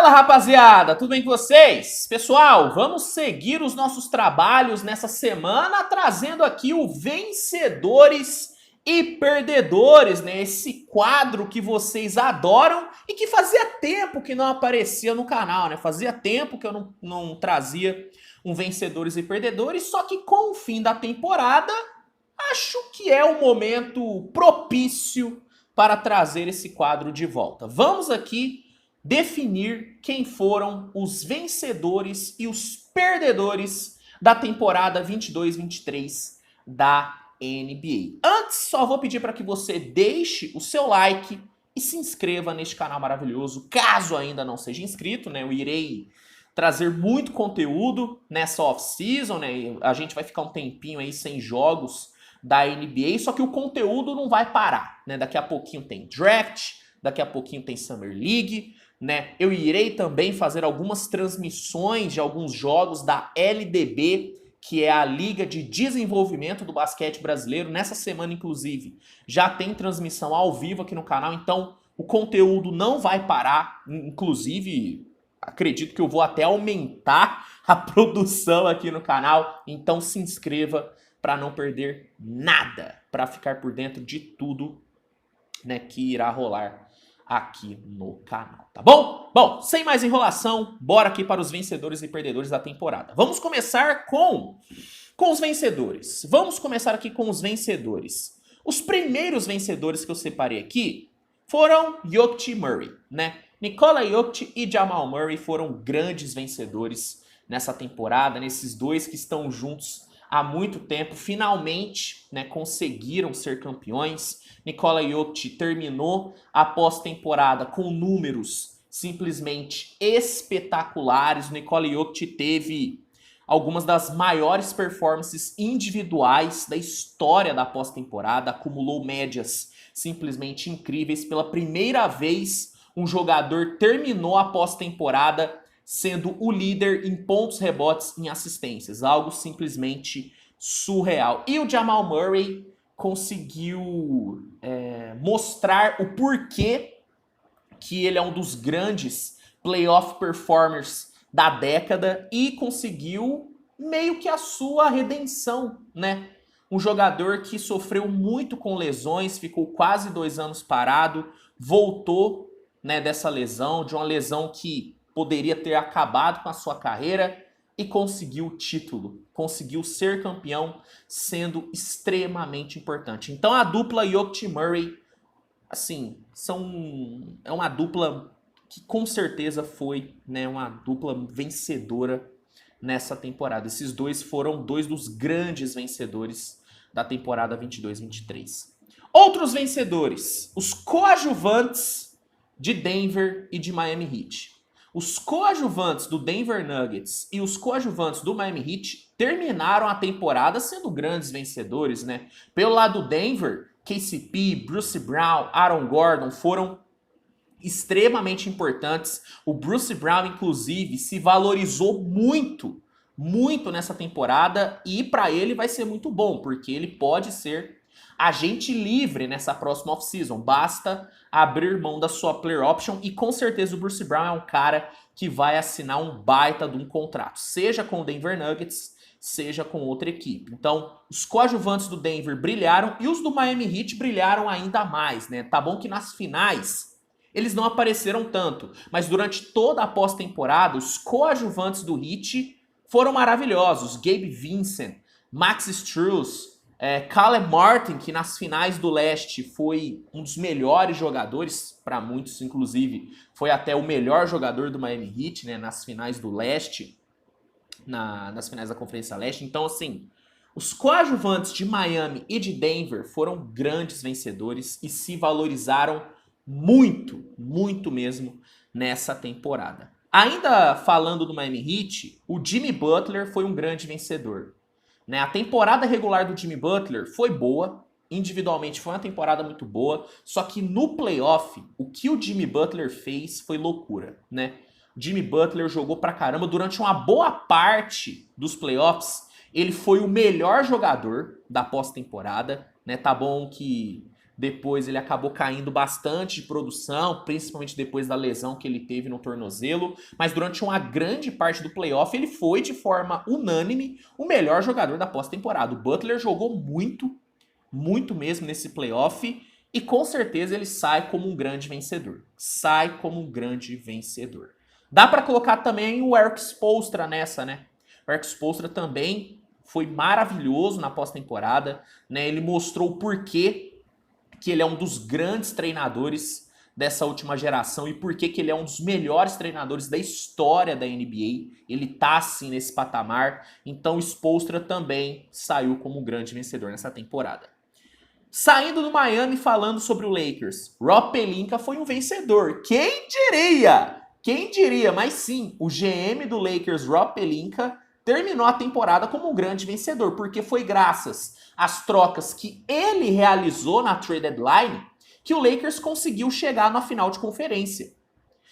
Fala, rapaziada, tudo bem com vocês? Pessoal, vamos seguir os nossos trabalhos nessa semana trazendo aqui o Vencedores e Perdedores, né? Esse quadro que vocês adoram e que fazia tempo que não aparecia no canal, né? Fazia tempo que eu não trazia um Vencedores e Perdedores, só que com o fim da temporada, acho que é o momento propício para trazer esse quadro de volta. Vamos aqui definir quem foram os vencedores e os perdedores da temporada 22-23 da NBA. Antes, só vou pedir para que você deixe o seu like e se inscreva neste canal maravilhoso, caso ainda não seja inscrito, né? Eu irei trazer muito conteúdo nessa off-season, né? A gente vai ficar um tempinho aí sem jogos da NBA, só que o conteúdo não vai parar, né? Daqui a pouquinho tem draft, daqui a pouquinho tem Summer League, né? Eu irei também fazer algumas transmissões de alguns jogos da LDB, que é a Liga de Desenvolvimento do Basquete Brasileiro. Nessa semana, inclusive, já tem transmissão ao vivo aqui no canal, então o conteúdo não vai parar. Inclusive, acredito que eu vou até aumentar a produção aqui no canal, então se inscreva para não perder nada, para ficar por dentro de tudo, né, que irá rolar aqui no canal, tá bom? Bom, sem mais enrolação, bora aqui para os vencedores e perdedores da temporada. Vamos começar com os vencedores. Vamos começar aqui com os vencedores. Os primeiros vencedores que eu separei aqui foram Jokic e Murray, né? Nikola Jokic e Jamal Murray foram grandes vencedores nessa temporada, nesses dois que estão juntos há muito tempo, finalmente, né, conseguiram ser campeões. Nikola Jokic terminou a pós-temporada com números simplesmente espetaculares. O Nikola Jokic teve algumas das maiores performances individuais da história da pós-temporada, acumulou médias simplesmente incríveis. Pela primeira vez, um jogador terminou a pós-temporada sendo o líder em pontos, rebotes e assistências. Algo simplesmente surreal. E o Jamal Murray conseguiu mostrar o porquê que ele é um dos grandes playoff performers da década e conseguiu meio que a sua redenção, né? Um jogador que sofreu muito com lesões, ficou quase 2 anos parado, voltou, né, dessa lesão, de uma lesão que poderia ter acabado com a sua carreira e conseguiu o título, conseguiu ser campeão, sendo extremamente importante. Então a dupla Jokic e Murray, assim, é uma dupla que com certeza foi, né, uma dupla vencedora nessa temporada. Esses dois foram dois dos grandes vencedores da temporada 22-23. Outros vencedores, os coadjuvantes de Denver e de Miami Heat. Os coadjuvantes do Denver Nuggets e os coadjuvantes do Miami Heat terminaram a temporada sendo grandes vencedores, né? Pelo lado do Denver, KCP, Bruce Brown, Aaron Gordon foram extremamente importantes. O Bruce Brown, inclusive, se valorizou muito, muito nessa temporada e para ele vai ser muito bom, porque ele pode ser agente livre nessa próxima off-season. Basta abrir mão da sua player option e com certeza o Bruce Brown é um cara que vai assinar um baita de um contrato, seja com o Denver Nuggets, seja com outra equipe. Então, os coadjuvantes do Denver brilharam e os do Miami Heat brilharam ainda mais, né? Tá bom que nas finais eles não apareceram tanto, mas durante toda a pós-temporada, os coadjuvantes do Heat foram maravilhosos. Gabe Vincent, Max Strus, Caleb Martin, que nas finais do leste foi um dos melhores jogadores, para muitos inclusive, foi até o melhor jogador do Miami Heat, né, nas finais do leste, nas finais da Conferência Leste. Então, assim, os coadjuvantes de Miami e de Denver foram grandes vencedores e se valorizaram muito, muito mesmo nessa temporada. Ainda falando do Miami Heat, o Jimmy Butler foi um grande vencedor. A temporada regular do Jimmy Butler foi boa, individualmente foi uma temporada muito boa, só que no playoff, o que o Jimmy Butler fez foi loucura, né? O Jimmy Butler jogou pra caramba durante uma boa parte dos playoffs, ele foi o melhor jogador da pós-temporada, né? Tá bom que Depois ele acabou caindo bastante de produção, principalmente depois da lesão que ele teve no tornozelo. Mas durante uma grande parte do playoff, ele foi de forma unânime o melhor jogador da pós-temporada. O Butler jogou muito, muito mesmo nesse playoff. E com certeza ele sai como um grande vencedor. Sai como um grande vencedor. Dá pra colocar também o Erik Spoelstra nessa, né? O Erik Spoelstra também foi maravilhoso na pós-temporada, né? Ele mostrou o porquê que ele é um dos grandes treinadores dessa última geração e porquê que ele é um dos melhores treinadores da história da NBA. Ele tá assim nesse patamar. Então o Spoelstra também saiu como um grande vencedor nessa temporada. Saindo do Miami, falando sobre o Lakers, Rob Pelinka foi um vencedor. Quem diria? Quem diria? Mas sim, o GM do Lakers, Rob Pelinka, terminou a temporada como um grande vencedor, porque foi graças às trocas que ele realizou na trade deadline que o Lakers conseguiu chegar na final de conferência.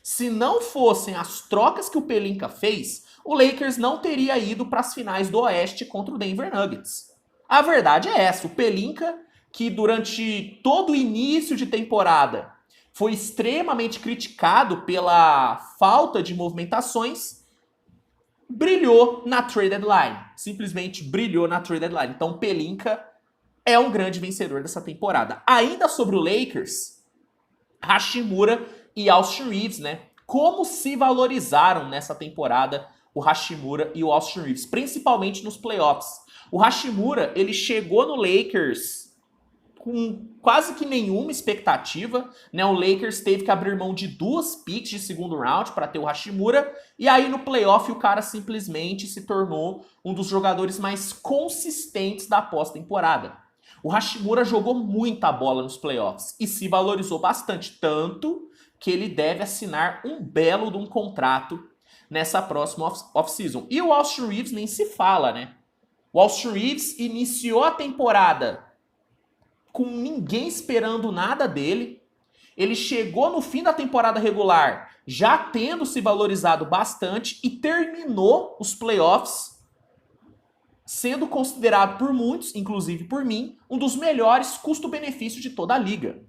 Se não fossem as trocas que o Pelinka fez, o Lakers não teria ido para as finais do Oeste contra o Denver Nuggets. A verdade é essa, o Pelinka, que durante todo o início de temporada foi extremamente criticado pela falta de movimentações, brilhou na trade deadline. Simplesmente brilhou na trade deadline. Então, Pelinka é um grande vencedor dessa temporada. Ainda sobre o Lakers, Hachimura e Austin Reaves, né? Como se valorizaram nessa temporada o Hachimura e o Austin Reaves, principalmente nos playoffs. O Hachimura, ele chegou no Lakers com quase que nenhuma expectativa, né? O Lakers teve que abrir mão de 2 picks de segundo round para ter o Hachimura, e aí no playoff o cara simplesmente se tornou um dos jogadores mais consistentes da pós-temporada. O Hachimura jogou muita bola nos playoffs e se valorizou bastante, tanto que ele deve assinar um belo de um contrato nessa próxima off-season. E o Austin Reaves nem se fala, né? O Austin Reaves iniciou a temporada com ninguém esperando nada dele. Ele chegou no fim da temporada regular já tendo se valorizado bastante e terminou os playoffs sendo considerado por muitos, inclusive por mim, um dos melhores custo-benefício de toda a liga.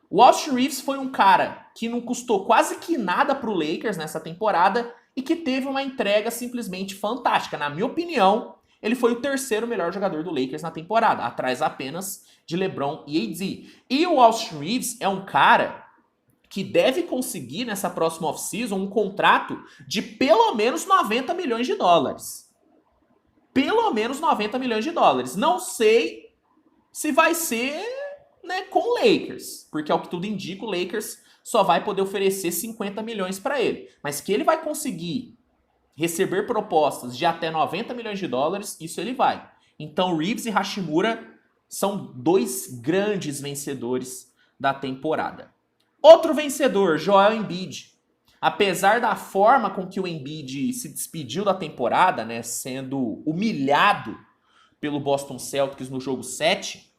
O Austin Reaves foi um cara que não custou quase que nada para o Lakers nessa temporada e que teve uma entrega simplesmente fantástica. Na minha opinião, ele foi o terceiro melhor jogador do Lakers na temporada, atrás apenas de LeBron e AD. E o Austin Reaves é um cara que deve conseguir nessa próxima off-season um contrato de pelo menos 90 milhões de dólares. Pelo menos 90 milhões de dólares. Não sei se vai ser, né, com o Lakers, porque ao que tudo indica, o Lakers só vai poder oferecer 50 milhões para ele. Mas que ele vai conseguir receber propostas de até 90 milhões de dólares, isso ele vai. Então Reaves e Hachimura são 2 grandes vencedores da temporada. Outro vencedor, Joel Embiid. Apesar da forma com que o Embiid se despediu da temporada, né, sendo humilhado pelo Boston Celtics no jogo 7,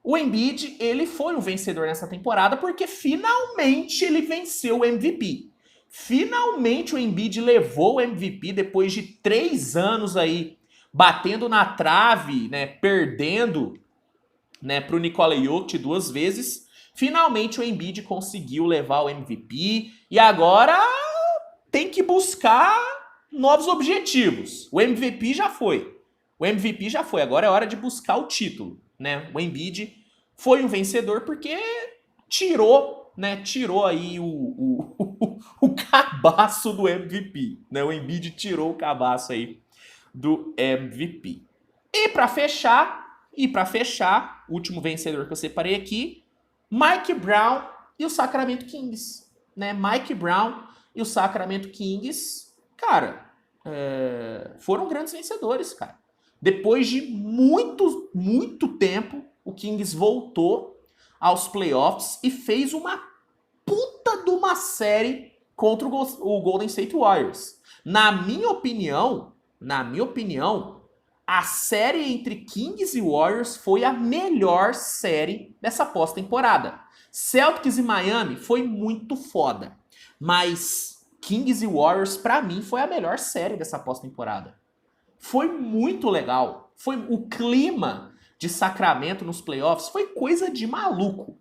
o Embiid, ele foi um vencedor nessa temporada porque finalmente ele venceu o MVP. Finalmente o Embiid levou o MVP depois de 3 anos aí batendo na trave, né, perdendo, né, para o Nikola Jokic 2 vezes. Finalmente o Embiid conseguiu levar o MVP e agora tem que buscar novos objetivos. O MVP já foi. O MVP já foi, agora é hora de buscar o título, né? O Embiid foi um vencedor porque tirou aí o cabaço do MVP, né? O Embiid tirou o cabaço aí do MVP. E para fechar, o último vencedor que eu separei aqui, Mike Brown e o Sacramento Kings, né? Mike Brown e o Sacramento Kings, cara, foram grandes vencedores, cara. Depois de muito tempo, o Kings voltou aos playoffs e fez uma puta de uma série contra o Golden State Warriors. Na minha opinião, a série entre Kings e Warriors foi a melhor série dessa pós-temporada. Celtics e Miami foi muito foda, mas Kings e Warriors, pra mim, foi a melhor série dessa pós-temporada. Foi muito legal. Foi o clima de Sacramento nos playoffs foi coisa de maluco.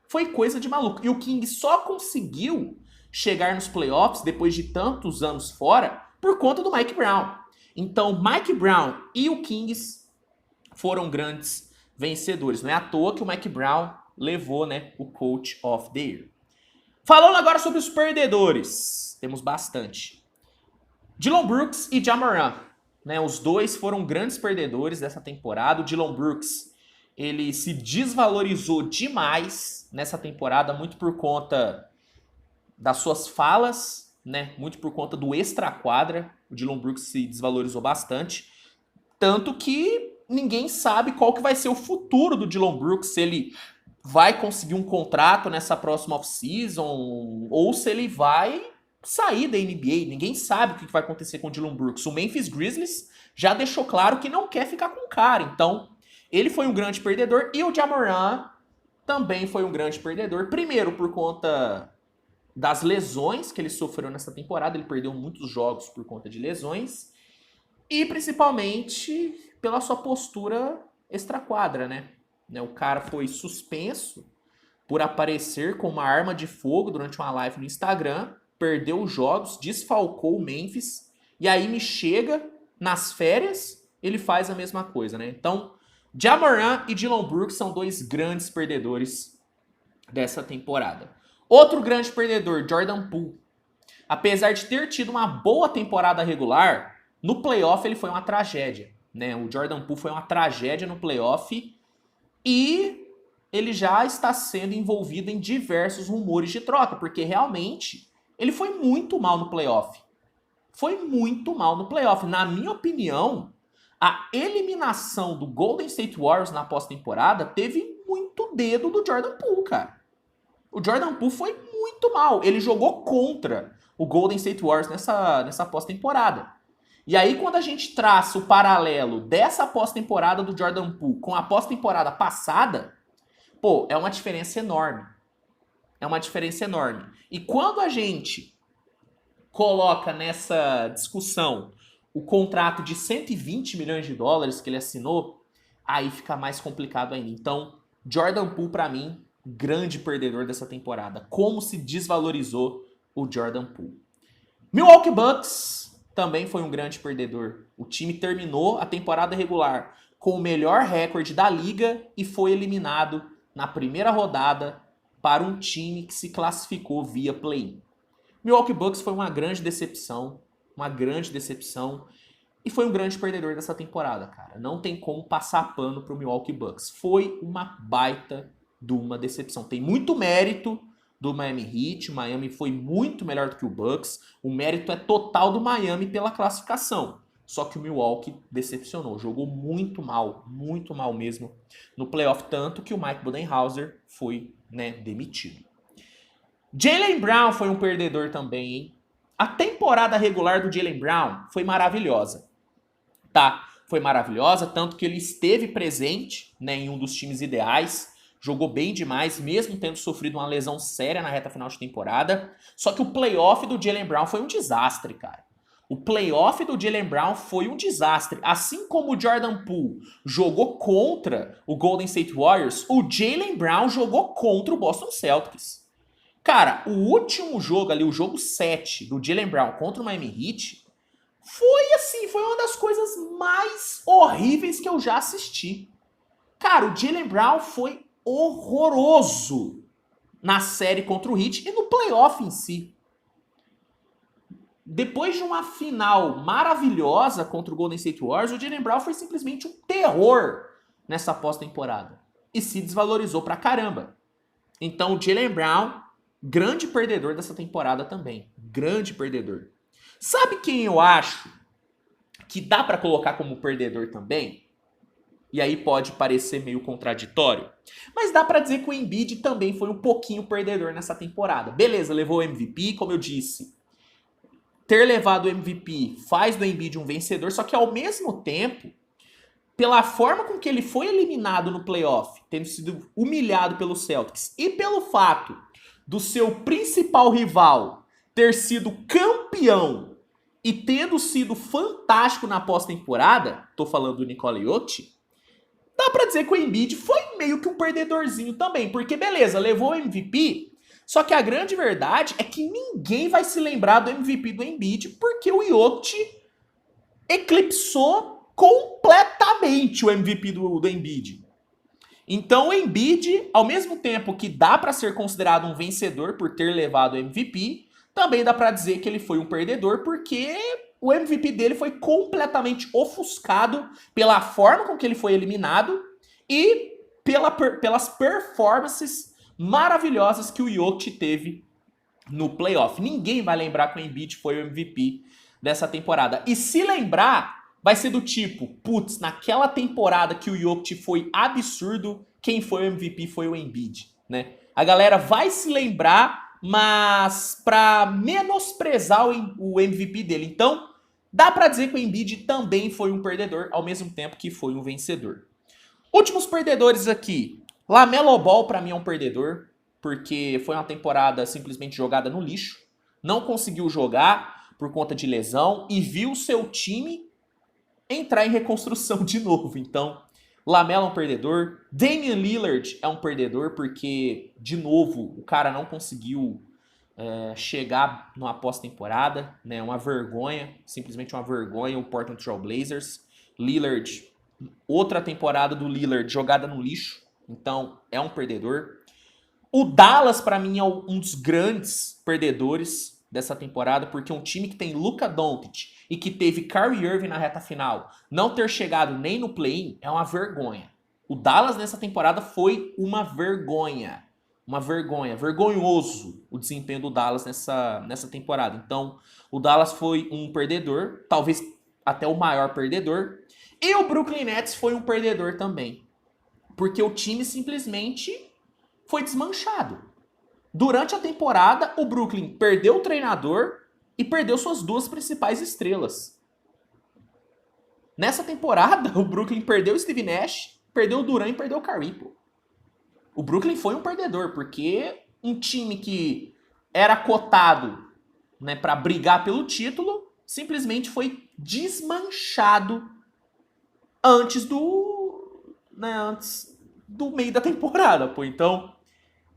Foi coisa de maluco. E o Kings só conseguiu chegar nos playoffs depois de tantos anos fora por conta do Mike Brown. Então, Mike Brown e o Kings foram grandes vencedores. Não é à toa que o Mike Brown levou, né, o Coach of the Year. Falando agora sobre os perdedores. Temos bastante. Dillon Brooks e Ja Morant, né, os dois foram grandes perdedores dessa temporada. O Dillon Brooks, ele se desvalorizou demais nessa temporada, muito por conta das suas falas, né, muito por conta do extra-quadra. O Dillon Brooks se desvalorizou bastante. Tanto que ninguém sabe qual que vai ser o futuro do Dillon Brooks, se ele vai conseguir um contrato nessa próxima off-season ou se ele vai sair da NBA. Ninguém sabe o que vai acontecer com o Dillon Brooks. O Memphis Grizzlies já deixou claro que não quer ficar com o cara. Então, ele foi um grande perdedor e o Ja Morant também foi um grande perdedor. Primeiro, por conta das lesões que ele sofreu nessa temporada. Ele perdeu muitos jogos por conta de lesões. E, principalmente, pela sua postura extra-quadra, né? O cara foi suspenso por aparecer com uma arma de fogo durante uma live no Instagram, perdeu os jogos, desfalcou o Memphis, e aí me chega nas férias, ele faz a mesma coisa, né? Então, Ja Morant e Dillon Brooks são dois grandes perdedores dessa temporada. Outro grande perdedor, Jordan Poole. Apesar de ter tido uma boa temporada regular, no playoff ele foi uma tragédia, né? O Jordan Poole foi uma tragédia no playoff e ele já está sendo envolvido em diversos rumores de troca, porque realmente ele foi muito mal no playoff. Foi muito mal no playoff. Na minha opinião, a eliminação do Golden State Warriors na pós-temporada teve muito dedo do Jordan Poole, cara. O Jordan Poole foi muito mal. Ele jogou contra o Golden State Warriors nessa pós-temporada. E aí, quando a gente traça o paralelo dessa pós-temporada do Jordan Poole com a pós-temporada passada, pô, é uma diferença enorme. É uma diferença enorme. E quando a gente coloca nessa discussão o contrato de 120 milhões de dólares que ele assinou, aí fica mais complicado ainda. Então, Jordan Poole, pra mim, grande perdedor dessa temporada. Como se desvalorizou o Jordan Poole. Milwaukee Bucks também foi um grande perdedor. O time terminou a temporada regular com o melhor recorde da liga e foi eliminado na primeira rodada para um time que se classificou via play-in. Milwaukee Bucks foi uma grande decepção e foi um grande perdedor dessa temporada, cara. Não tem como passar pano pro Milwaukee Bucks. Foi uma baita de uma decepção. Tem muito mérito do Miami Heat. O Miami foi muito melhor do que o Bucks. O mérito é total do Miami pela classificação. Só que o Milwaukee decepcionou. Jogou muito mal mesmo no playoff. Tanto que o Mike Budenholzer foi, demitido. Jaylen Brown foi um perdedor também, hein? A temporada regular do Jaylen Brown foi maravilhosa. Foi maravilhosa, tanto que ele esteve presente, em um dos times ideais. Jogou bem demais, mesmo tendo sofrido uma lesão séria na reta final de temporada. Só que o playoff do Jaylen Brown foi um desastre, cara. O playoff do Jaylen Brown foi um desastre. Assim como o Jordan Poole jogou contra o Golden State Warriors, o Jaylen Brown jogou contra o Boston Celtics. Cara, o último jogo ali, o jogo 7 do Jaylen Brown contra o Miami Heat, foi uma das coisas mais horríveis que eu já assisti. Cara, o Jaylen Brown foi horroroso na série contra o Heat e no playoff em si. Depois de uma final maravilhosa contra o Golden State Warriors, o Jaylen Brown foi simplesmente um terror nessa pós-temporada. E se desvalorizou pra caramba. Então o Jaylen Brown, grande perdedor dessa temporada também. Grande perdedor. Sabe quem eu acho que dá pra colocar como perdedor também? E aí pode parecer meio contraditório. Mas dá pra dizer que o Embiid também foi um pouquinho perdedor nessa temporada. Beleza, levou o MVP, como eu disse. Ter levado o MVP faz do Embiid um vencedor, só que ao mesmo tempo, pela forma com que ele foi eliminado no playoff, tendo sido humilhado pelo Celtics, e pelo fato do seu principal rival ter sido campeão e tendo sido fantástico na pós-temporada, tô falando do Nikola Jokic, dá pra dizer que o Embiid foi meio que um perdedorzinho também, porque beleza, levou o MVP, só que a grande verdade é que ninguém vai se lembrar do MVP do Embiid, porque o Jokic eclipsou completamente o MVP do Embiid. Então o Embiid, ao mesmo tempo que dá pra ser considerado um vencedor por ter levado o MVP, também dá pra dizer que ele foi um perdedor porque o MVP dele foi completamente ofuscado pela forma com que ele foi eliminado e pelas performances maravilhosas que o Jokic teve no playoff. Ninguém vai lembrar que o Embiid foi o MVP dessa temporada. E se lembrar, vai ser do tipo, putz, naquela temporada que o Jokic foi absurdo, quem foi o MVP foi o Embiid, né? A galera vai se lembrar, mas pra menosprezar o MVP dele. Então, dá pra dizer que o Embiid também foi um perdedor, ao mesmo tempo que foi um vencedor. Últimos perdedores aqui. LaMelo Ball pra mim é um perdedor, porque foi uma temporada simplesmente jogada no lixo. Não conseguiu jogar por conta de lesão e viu seu time entrar em reconstrução de novo. Então, LaMelo é um perdedor. Damian Lillard é um perdedor porque, de novo, o cara não conseguiu chegar numa pós-temporada, né? Uma vergonha, simplesmente uma vergonha o Portland Trail Blazers. Lillard, outra temporada do Lillard jogada no lixo, então é um perdedor. O Dallas, pra mim, é um dos grandes perdedores dessa temporada, porque um time que tem Luka Doncic e que teve Kyrie Irving na reta final não ter chegado nem no play-in é uma vergonha. O Dallas nessa temporada foi uma vergonha. Uma vergonha, vergonhoso o desempenho do Dallas nessa temporada. Então, o Dallas foi um perdedor, talvez até o maior perdedor. E o Brooklyn Nets foi um perdedor também, porque o time simplesmente foi desmanchado. Durante a temporada, o Brooklyn perdeu o treinador e perdeu suas duas principais estrelas. Nessa temporada, o Brooklyn perdeu o Steve Nash, perdeu o Durant e perdeu o Kyrie, pô. O Brooklyn foi um perdedor, porque um time que era cotado, né, para brigar pelo título, simplesmente foi desmanchado antes do meio da temporada, pô. Então,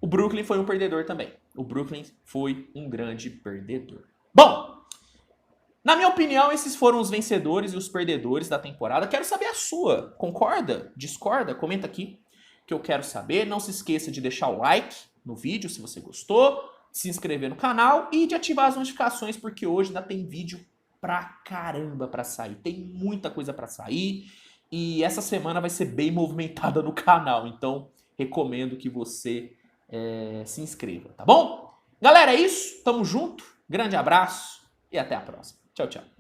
o Brooklyn foi um perdedor também. O Brooklyn foi um grande perdedor. Bom, na minha opinião, esses foram os vencedores e os perdedores da temporada. Quero saber a sua. Concorda? Discorda? Comenta aqui que eu quero saber. Não se esqueça de deixar o like no vídeo se você gostou, de se inscrever no canal e de ativar as notificações, porque hoje ainda tem vídeo pra caramba pra sair. Tem muita coisa pra sair e essa semana vai ser bem movimentada no canal. Então, recomendo que você se inscreva, tá bom? Galera, é isso. Tamo junto. Grande abraço e até a próxima. Tchau, tchau.